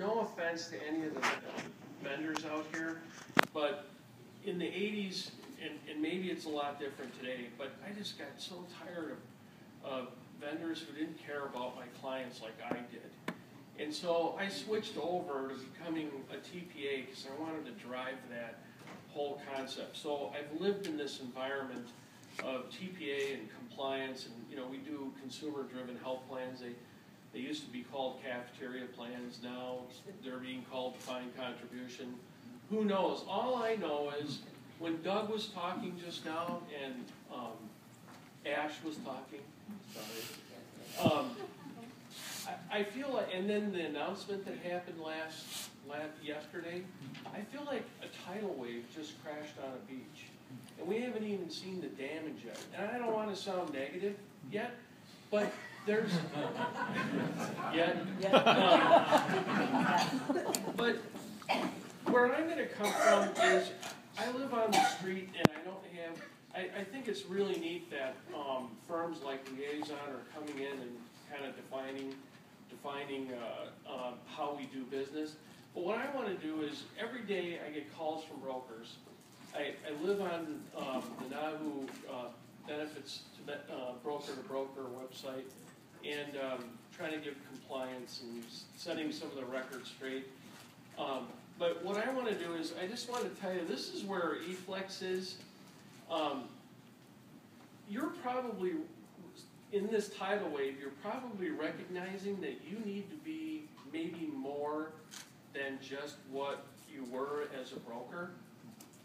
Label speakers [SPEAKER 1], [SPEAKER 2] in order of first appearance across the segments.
[SPEAKER 1] no offense to any of the vendors out here, but in the 80s, and maybe it's a lot different today, but I just got so tired of vendors who didn't care about my clients like I did. And so I switched over to becoming a TPA because I wanted to drive that whole concept. So I've lived in this environment of TPA and compliance, and we do consumer-driven health plans. They used to be called cafeteria plans. Now they're being called defined contribution. Who knows? All I know is when Doug was talking just now and Ash was talking, sorry, I feel like, and then the announcement that happened yesterday, I feel like a tidal wave just crashed on a beach. And we haven't even seen the damage yet. And I don't want to sound negative yet, but there's but where I'm going to come from is I live on the street and I don't have, I think it's really neat that firms like Liaison are coming in and kind of defining how we do business. But what I want to do is every day I get calls from brokers. I live on the NAHU benefits to broker-to-broker website, and trying to give compliance and setting some of the records straight. But what I want to do is I just want to tell you, this is where eflex is. You're probably, in this tidal wave, you're probably recognizing that you need to be maybe more than just what you were as a broker.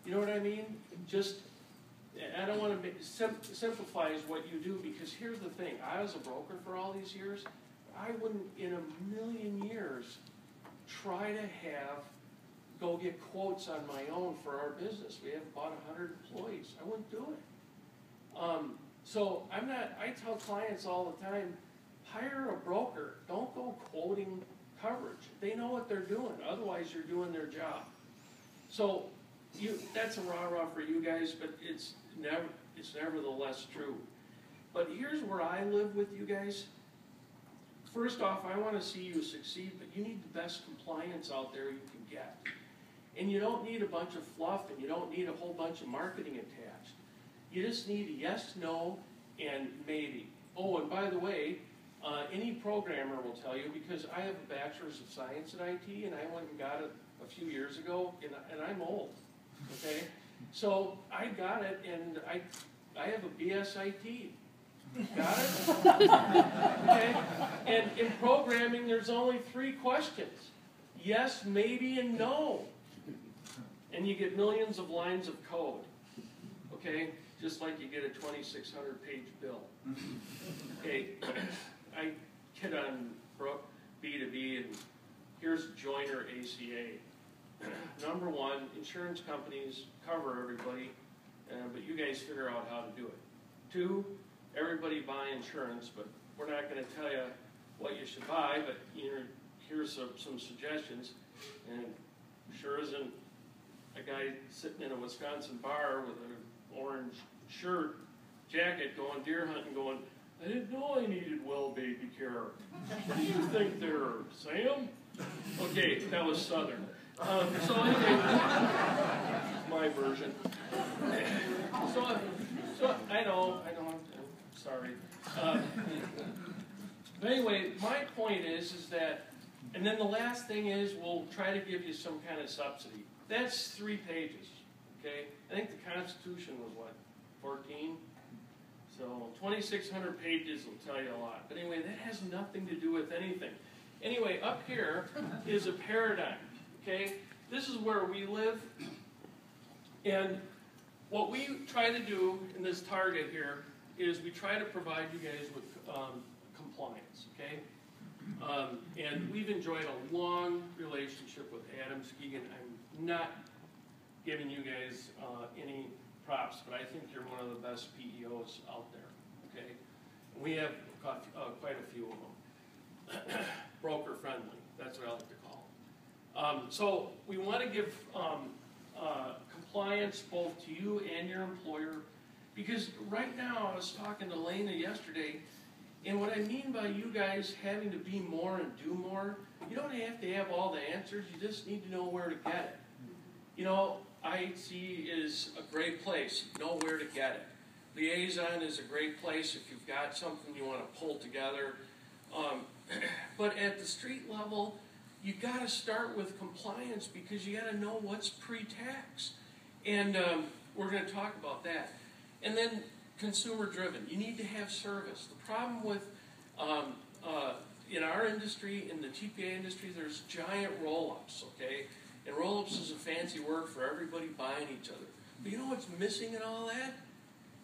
[SPEAKER 1] You know what I mean? Just, I don't want to simplify what you do, because here's the thing. I was a broker for all these years. I wouldn't in a million years try to go get quotes on my own for our business. We have about 100 employees. I wouldn't do it. So I tell clients all the time, hire a broker. Don't go quoting coverage. They know what they're doing. Otherwise, you're doing their job. So that's a rah-rah for you guys, but it's nevertheless true. But here's where I live with you guys. First off, I want to see you succeed, but you need the best compliance out there you can get. And you don't need a bunch of fluff, and you don't need a whole bunch of marketing attached. You just need a yes, no, and maybe. Oh, and by the way, any programmer will tell you, because I have a bachelor's of science in IT, and I went and got it a few years ago, and I'm old, okay? So I got it, and I have a BS IT. Got it? Okay? And in programming, there's only 3 questions. Yes, maybe, and no. And you get millions of lines of code. Okay? Just like you get a 2,600-page bill. Okay, I kid on B2B, and here's Joyner ACA. Number 1, insurance companies cover everybody, but you guys figure out how to do it. 2, everybody buy insurance, but we're not going to tell you what you should buy, but here's some suggestions. And sure isn't a guy sitting in a Wisconsin bar with an orange shirt, jacket, going deer hunting, going, I didn't know I needed well baby care. What do you think there, Sam? Okay, that was Southern. So anyway, my version. So I know, I'm sorry. But anyway, my point is that, and then the last thing is we'll try to give you some kind of subsidy. That's 3 pages, okay? I think the Constitution was what, 14? So 2,600 pages will tell you a lot. But anyway, that has nothing to do with anything. Anyway, up here is a paradigm, okay? This is where we live. And what we try to do in this target here is we try to provide you guys with compliance, okay? And we've enjoyed a long relationship with Adam Skegan. I'm not giving you guys any props, but I think you're one of the best PEOs out there, okay? And we have quite a few of them. Broker friendly, that's what I like to call them. So we want to give compliance both to you and your employer, because right now I was talking to Lena yesterday, and what I mean by you guys having to be more and do more You don't have to have all the answers, you just need to know where to get it. You know, IHC is a great place, know where to get it. Liaison is a great place if you've got something you want to pull together. But at the street level, you got to start with compliance because you got to know what's pre-tax. And we're going to talk about that. And then consumer driven, you need to have service. The problem with in our industry, in the TPA industry, there's giant roll-ups, okay? And roll-ups is a fancy word for everybody buying each other. But you know what's missing in all that?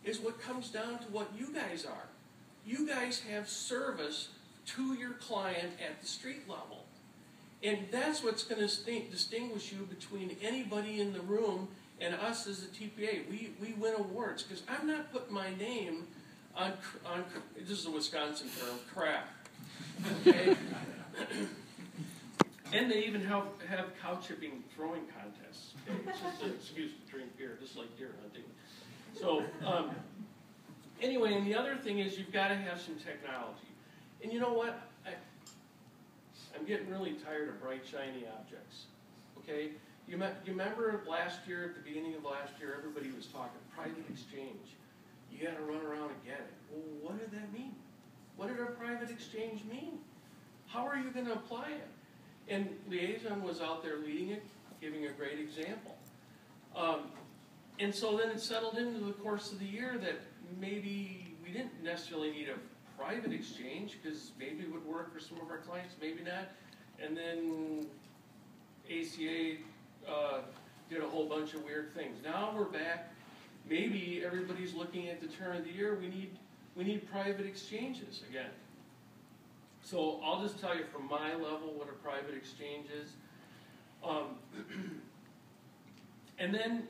[SPEAKER 1] Is what comes down to what you guys are. You guys have service to your client at the street level. And that's what's going to distinguish you between anybody in the room and us as a TPA. We win awards because I'm not putting my name on this is a Wisconsin term, crap. Okay? And they even have cow chipping throwing contests. Okay? It's just an excuse to drink beer, just like deer hunting. So, anyway, and the other thing is you've got to have some technology. And you know what? I'm getting really tired of bright, shiny objects. Okay? You remember last year, at the beginning of last year, everybody was talking private exchange. You got to run around and get it. Well, what did that mean? What did a private exchange mean? How are you going to apply it? And Liaison was out there leading it, giving a great example. And so then it settled into the course of the year that maybe we didn't necessarily need a private exchange because maybe it would work for some of our clients, maybe not. And then ACA did a whole bunch of weird things. Now we're back. Maybe everybody's looking at the turn of the year. We need private exchanges again. So I'll just tell you from my level what a private exchange is. And then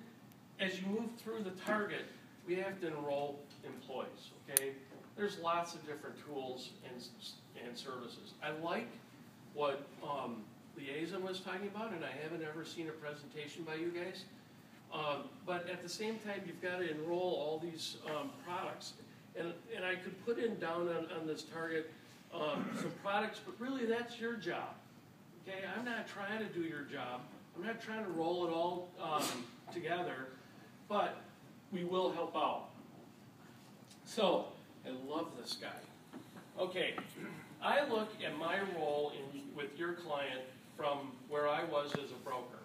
[SPEAKER 1] as you move through the target, we have to enroll employees, okay? There's lots of different tools and services. I like what Liaison was talking about, and I haven't ever seen a presentation by you guys. But at the same time, you've got to enroll all these products. And I could put in down on this target some products, but really that's your job. Okay, I'm not trying to do your job. I'm not trying to roll it all together, but we will help out. So, I love this guy. Okay, I look at my role with your client from where I was as a broker.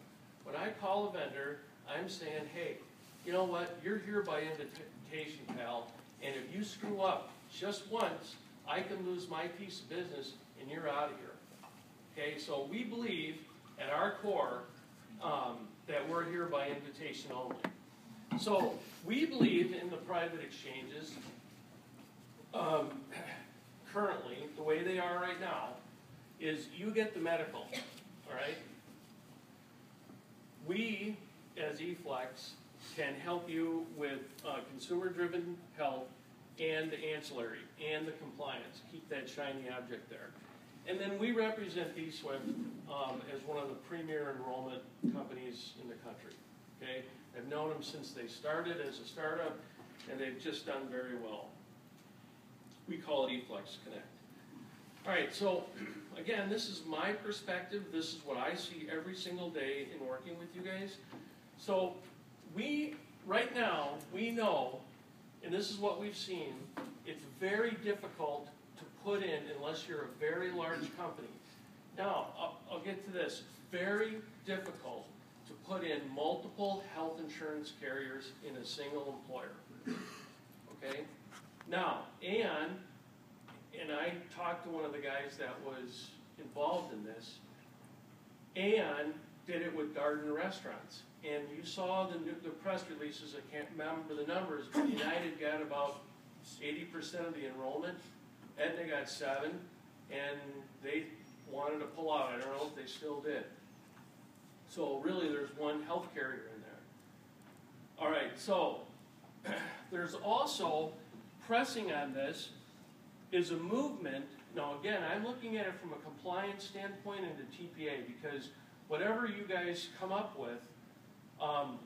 [SPEAKER 1] When I call a vendor, I'm saying, hey, you know what, you're here by invitation, pal, and if you screw up just once, I can lose my piece of business and you're out of here. Okay, so we believe at our core that we're here by invitation only. So we believe in the private exchanges currently, the way they are right now, is you get the medical, all right? We, as eflex, can help you with consumer-driven health and the ancillary and the compliance. Keep that shiny object there. And then we represent eSwift as one of the premier enrollment companies in the country. Okay, I've known them since they started as a startup, and they've just done very well. We call it eflex Connect. All right, so again, this is my perspective. This is what I see every single day in working with you guys. So right now, we know, and this is what we've seen, it's very difficult to put in unless you're a very large company. Now, I'll get to this. It's very difficult to put in multiple health insurance carriers in a single employer. Okay? Now, and I talked to one of the guys that was involved in this, and did it with Garden Restaurants. And you saw the press releases, I can't remember the numbers, but United got about 80% of the enrollment, Aetna got 7%, and they wanted to pull out. I don't know if they still did. So really there's one health carrier in there. All right, so there's also, pressing on this, is a movement. Now again, I'm looking at it from a compliance standpoint and the TPA, because whatever you guys come up with,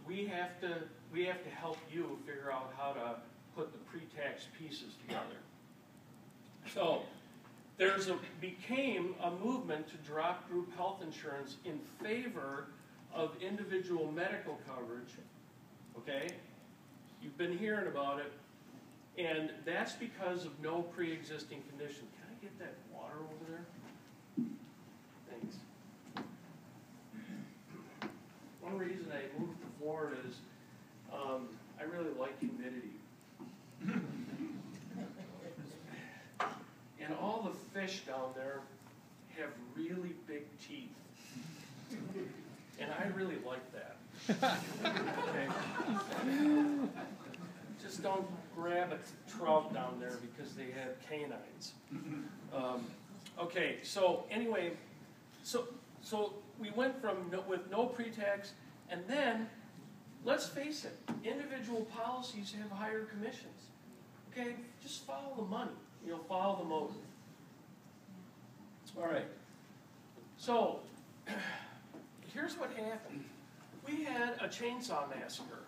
[SPEAKER 1] we have to help you figure out how to put the pre-tax pieces together. So became a movement to drop group health insurance in favor of individual medical coverage, okay? You've been hearing about it, and that's because of no pre-existing condition. Can I get that water over there? Thanks. One reason I moved to Florida is I really like humidity. And all the fish down there have really big teeth. And I really like that. Okay. Just don't grab a trout down there because they have canines. Okay, so anyway, so we went from with no pre-tax, and then, let's face it, individual policies have higher commissions. Okay, just follow the money. Follow the motive. All right. So, here's what happened. We had a chainsaw massacre.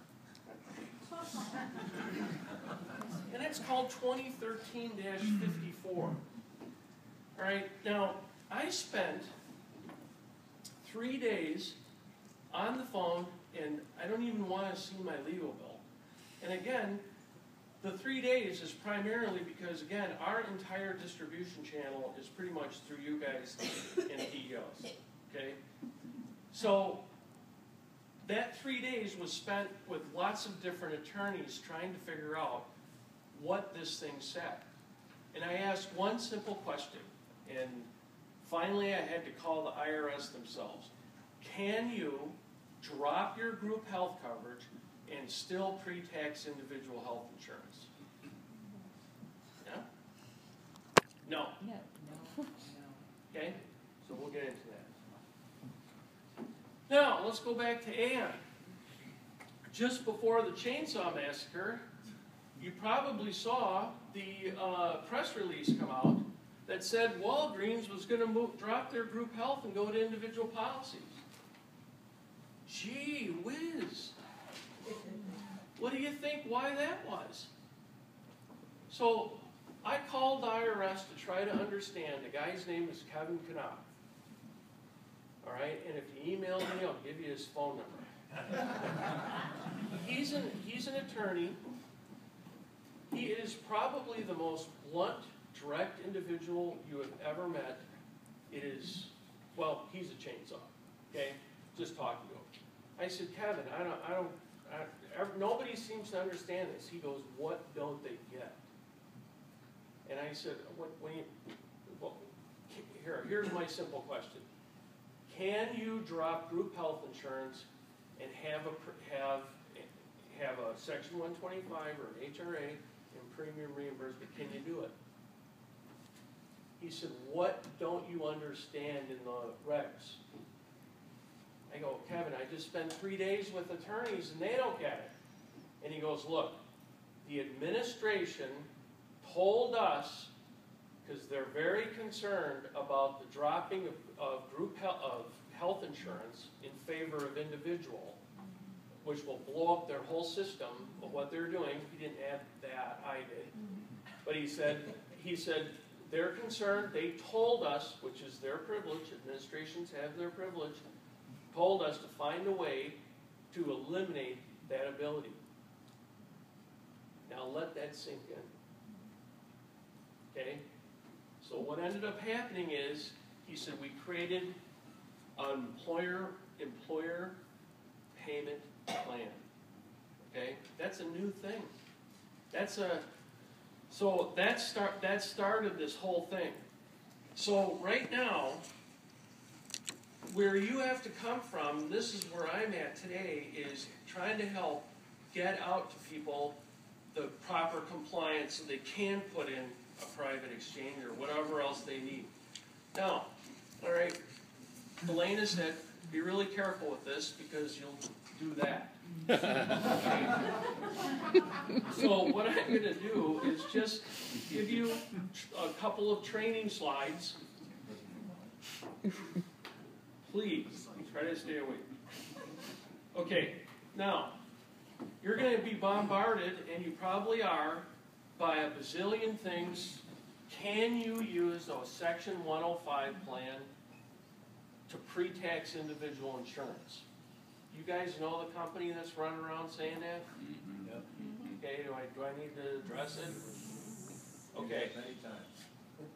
[SPEAKER 1] And it's called 2013-54. All right, now, I spent 3 days on the phone, and I don't even want to see my legal bill. And again, the 3 days is primarily because, again, our entire distribution channel is pretty much through you guys and PEOs, okay? So that 3 days was spent with lots of different attorneys trying to figure out what this thing said. And I asked one simple question, and finally I had to call the IRS themselves. Can you drop your group health coverage and still pre-tax individual health insurance? Yeah? No.
[SPEAKER 2] No.
[SPEAKER 1] Okay? So we'll get into that. Now, let's go back to Ann. Just before the chainsaw massacre, you probably saw the press release come out that said Walgreens was going to drop their group health and go to individual policies. Gee whiz. What do you think why that was? So I called the IRS to try to understand. The guy's name is Kevin Knopf. All right, and if you email me, I'll give you his phone number. He's an attorney. He is probably the most blunt, direct individual you have ever met. It is, well, he's a chainsaw. Okay, just talking to him. I said, Kevin, nobody seems to understand this. He goes, what don't they get? And I said, here's my simple question. Can you drop group health insurance and have a Section 125 or an HRA and premium reimbursement? Can you do it? He said, what don't you understand in the regs? I go, Kevin, I just spent 3 days with attorneys and they don't get it. And he goes, look, the administration told us, because they're very concerned about the dropping of health insurance in favor of individual, which will blow up their whole system of what they're doing. He didn't add that, I did. But he said they're concerned. They told us, which is their privilege, administrations have their privilege, told us to find a way to eliminate that ability. Now let that sink in. Okay? So what ended up happening is, he said, we created an employer payment plan. Okay? That's a new thing. So that started this whole thing. So right now, where you have to come from, this is where I'm at today, is trying to help get out to people the proper compliance so they can put in a private exchange or whatever else they need. Now, all right, Elena said, be really careful with this because you'll do that. So what I'm going to do is just give you a couple of training slides. Please, try to stay awake. Okay, now, you're going to be bombarded, and you probably are, by a bazillion things can you use those Section 105 plan to pre-tax individual insurance? You guys know the company that's running around saying that?
[SPEAKER 2] Mm-hmm. Yep.
[SPEAKER 1] Okay, do I need to address it? Okay.
[SPEAKER 2] Many times.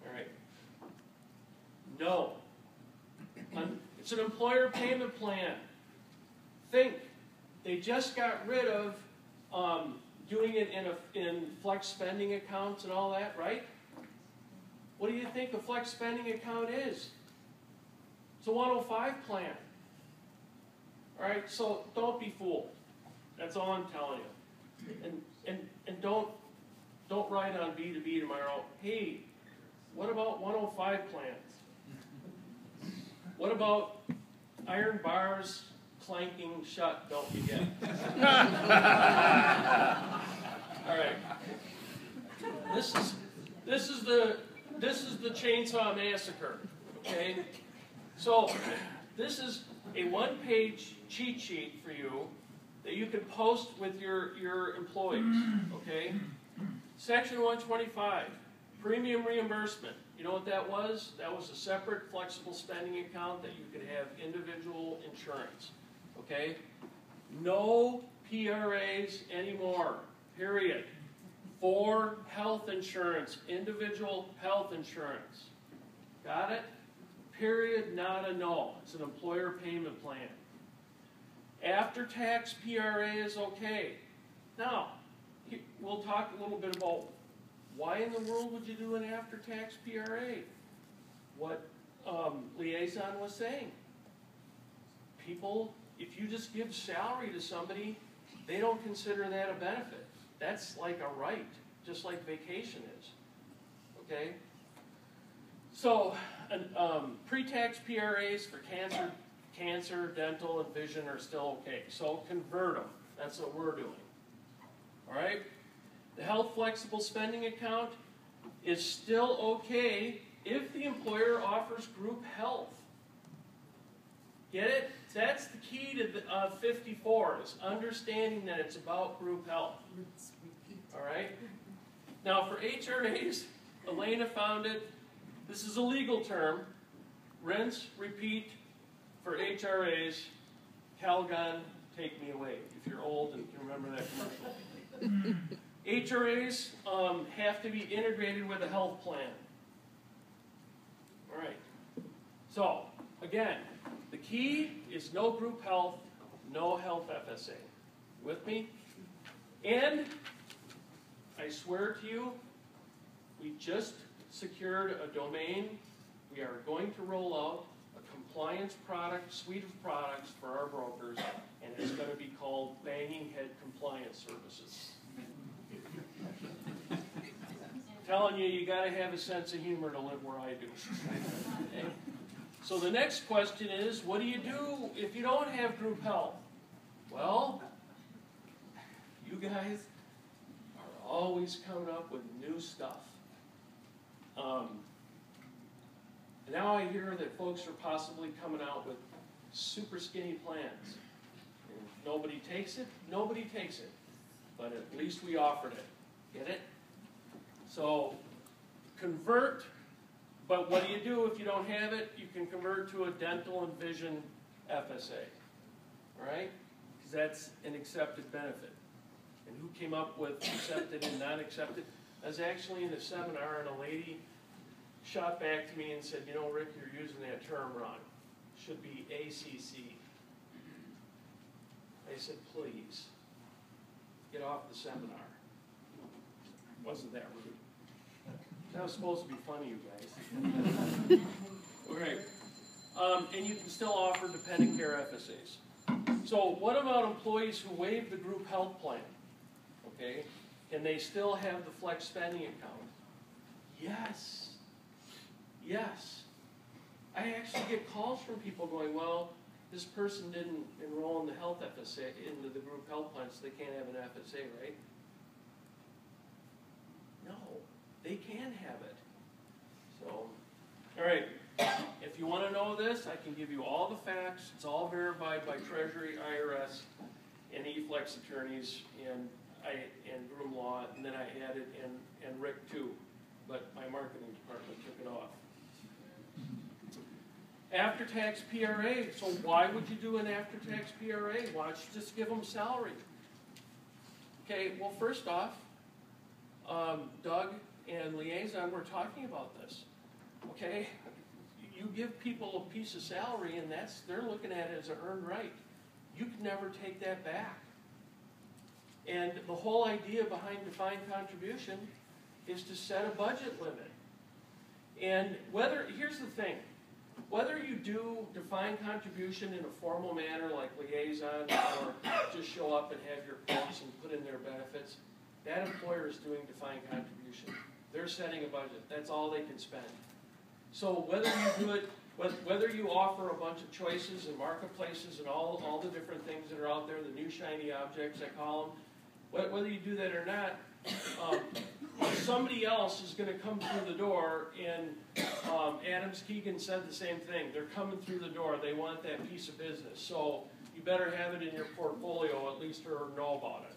[SPEAKER 1] All right. No. It's an employer payment plan. Think, they just got rid of doing it in flex spending accounts and all that, right? What do you think a flex spending account is? It's a 105 plan. All right, so don't be fooled. That's all I'm telling you. And don't write on B2B tomorrow, hey, what about 105 plans? What about iron bars clanking shut, don't you get? All right. This is the chainsaw massacre, okay? So this is a one-page cheat sheet for you that you can post with your employees, okay? Section 125, premium reimbursement. You know what that was? That was a separate flexible spending account that you could have individual insurance, okay? No PRAs anymore, period. For health insurance, individual health insurance. Got it? Period, not a no. It's an employer payment plan. After-tax PRA is okay. Now, we'll talk a little bit about why in the world would you do an after-tax PRA? What Liaison was saying. People, if you just give salary to somebody, they don't consider that a benefit. That's like a right, just like vacation is. Okay? So, pre-tax PRAs for cancer, dental, and vision are still okay. So convert them. That's what we're doing. All right? The health flexible spending account is still okay if the employer offers group health. Get it? That's the key to 54, is understanding that it's about group health. All right? Now for HRAs, Elena found it. This is a legal term. Rinse, repeat for HRAs. Calgon, take me away. If you're old and can remember that commercial. HRAs have to be integrated with a health plan. All right. So, again, the key is no group health, no health FSA. With me? And I swear to you, we just secured a domain. We are going to roll out a compliance suite of products for our brokers, and it's going to be called Banging Head Compliance Services. Telling you, you got to have a sense of humor to live where I do. Okay? So the next question is, what do you do if you don't have group health? Well, you guys are always coming up with new stuff. Now I hear that folks are possibly coming out with super skinny plans. And if nobody takes it, nobody takes it. But at least we offered it. Get it? So, convert, but what do you do if you don't have it? You can convert to a dental and vision FSA. All right? Because that's an accepted benefit. And who came up with accepted and not accepted? I was actually in a seminar and a lady shot back to me and said, you know, Rick, you're using that term wrong. It should be ACC. I said, please, get off the seminar. Wasn't that rude? That was supposed to be funny, you guys. All right. And you can still offer dependent care FSAs. So what about employees who waive the group health plan? Okay. Can they still have the flex spending account? Yes. Yes. I actually get calls from people going, well, this person didn't enroll in the health FSA, into the group health plan, so they can't have an FSA, right? No, they can have it. So, all right, if you want to know this, I can give you all the facts. It's all verified by Treasury, IRS, and eflex attorneys, and Groom Law, and then I added, and Rick too. but my marketing department took it off. After-tax PRA. So why would you do an after-tax PRA? Why don't you just give them salary? Okay, well, first off, Doug and Liaison were talking about this. Okay, you give people a piece of salary, and they're looking at it as an earned right. You can never take that back. And the whole idea behind defined contribution is to set a budget limit. And here's the thing, whether you do defined contribution in a formal manner like Liaison, or just show up and have your folks and put in their benefits, that employer is doing defined contribution. They're setting a budget. That's all they can spend. So whether you do it, whether you offer a bunch of choices and marketplaces and all the different things that are out there, the new shiny objects, I call them, whether you do that or not, somebody else is going to come through the door, and Adams Keegan said the same thing. They're coming through the door. They want that piece of business. So you better have it in your portfolio at least, or know about it.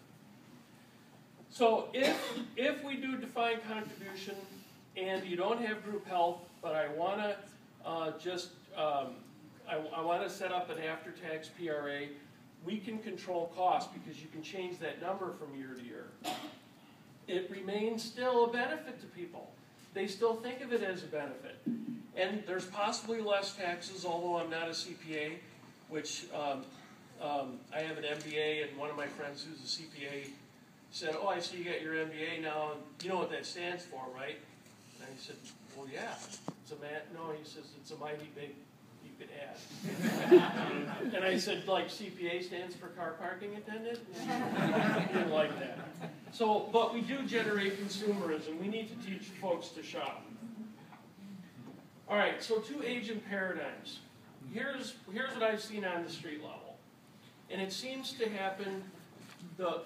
[SPEAKER 1] So if we do defined contribution and you don't have group health, but I want to I want to set up an after-tax PRA, we can control costs because you can change that number from year to year. It remains still a benefit to people. They still think of it as a benefit. And there's possibly less taxes, although I'm not a CPA, which I have an MBA, and one of my friends who's a CPA said, "Oh, I see you got your MBA now, and you know what that stands for, right?" And I said, "Well, yeah, it's a no," he says, "it's a mighty big, you could add." And I said, "Like CPA stands for car parking attendant?" He didn't like that. So, but we do generate consumerism. We need to teach folks to shop. All right, so two agent paradigms. Here's what I've seen on the street level. And it seems to happen, the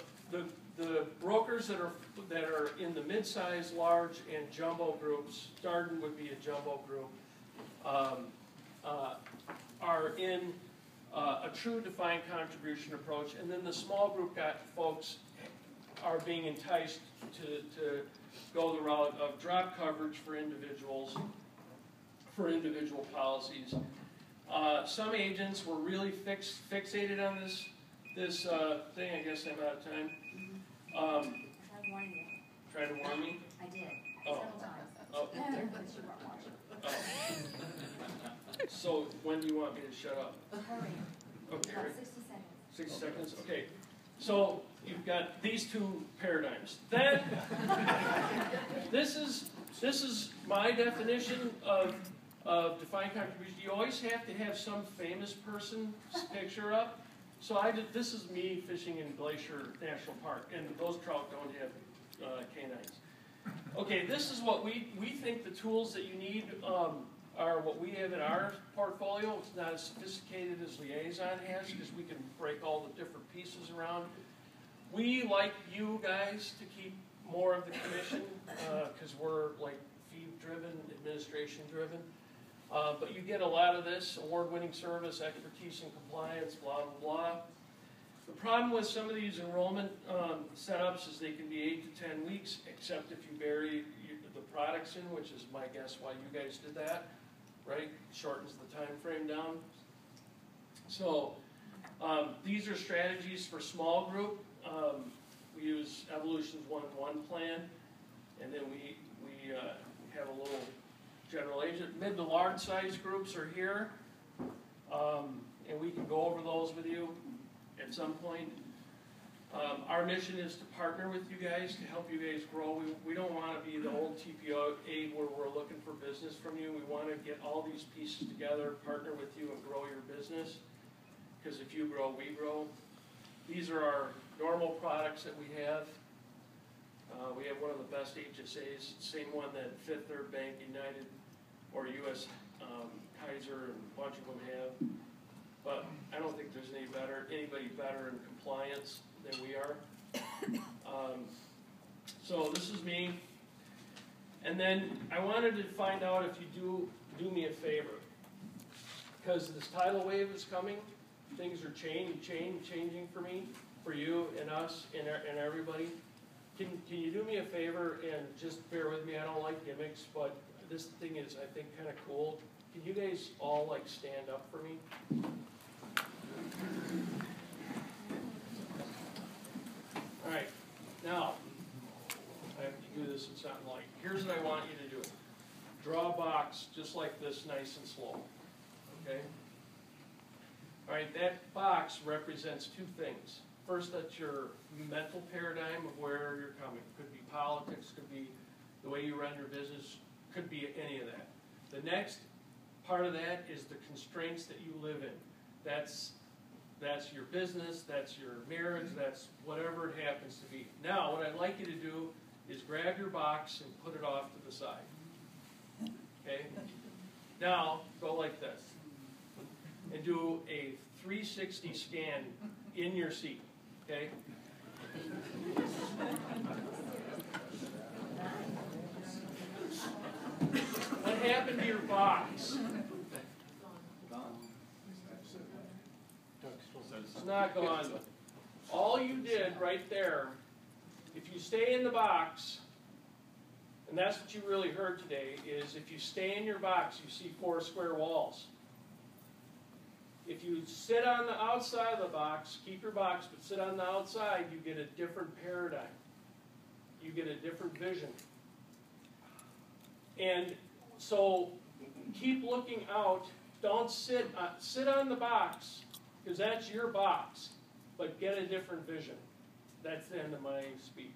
[SPEAKER 1] brokers that are in the mid-size, large, and jumbo groups, Darden would be a jumbo group, are in a true defined contribution approach, and then the small group folks are being enticed to go the route of drop coverage for individuals, for individual policies. Some agents were really fixated on this thing. I guess I'm out of time.
[SPEAKER 2] Tried warning you.
[SPEAKER 1] Tried to warn me?
[SPEAKER 2] I did.
[SPEAKER 1] Oh.
[SPEAKER 2] Several times.
[SPEAKER 1] Oh.
[SPEAKER 2] But you weren't watching.
[SPEAKER 1] Oh. So when do you want me to shut up?
[SPEAKER 2] Hurry.
[SPEAKER 1] Okay.
[SPEAKER 2] About 60 seconds.
[SPEAKER 1] 60 seconds? Okay. So you've got these two paradigms. Then this is my definition of defined contribution. You always have to have some famous person's picture up. So this is me fishing in Glacier National Park, and those trout don't have canines. Okay, this is what we think the tools that you need are what we have in our portfolio. It's not as sophisticated as Liaison has because we can break all the different pieces around. We like you guys to keep more of the commission because we're like fee-driven, administration-driven. But you get a lot of this, award-winning service, expertise and compliance, blah, blah, blah. The problem with some of these enrollment setups is they can be 8 to 10 weeks, except if you bury the products in, which is my guess why you guys did that, right? Shortens the time frame down. So these are strategies for small group. We use Evolution's 1-1 plan, and then we have a little general agent. Mid to large size groups are here, and we can go over those with you at some point. Our mission is to partner with you guys to help you guys grow. We don't want to be the old TPA where we're looking for business from you. We want to get all these pieces together, partner with you, and grow your business. Because if you grow, we grow. These are our normal products that we have. We have one of the best HSAs, same one that Fifth Third Bank, United, or U.S. Kaiser, and a bunch of them have. But I don't think there's anybody better in compliance than we are. So this is me. And then I wanted to find out if you do me a favor. Because this tidal wave is coming. Things are changing for me, for you and us and everybody. Can you do me a favor and just bear with me? I don't like gimmicks, but this thing is, I think, kind of cool. Can you guys all like stand up for me? All right, now I have to do this in something like. Here's what I want you to do. Draw a box just like this, nice and slow. Okay. All right, that box represents two things. First, that's your mental paradigm of where you're coming. Could be politics, could be the way you run your business, could be any of that. The next part of that is the constraints that you live in. That's your business, that's your marriage, that's whatever it happens to be. Now, what I'd like you to do is grab your box and put it off to the side. Okay? Now, go like this. And do a 360 scan in your seat. Okay? What happened to your box? It's not gone. All you did right there, if you stay in the box, and that's what you really heard today, is if you stay in your box, you see 4 square walls. If you sit on the outside of the box, keep your box, but sit on the outside, you get a different paradigm. You get a different vision. And so keep looking out. Don't sit on the box, because that's your box, but get a different vision. That's the end of my speech.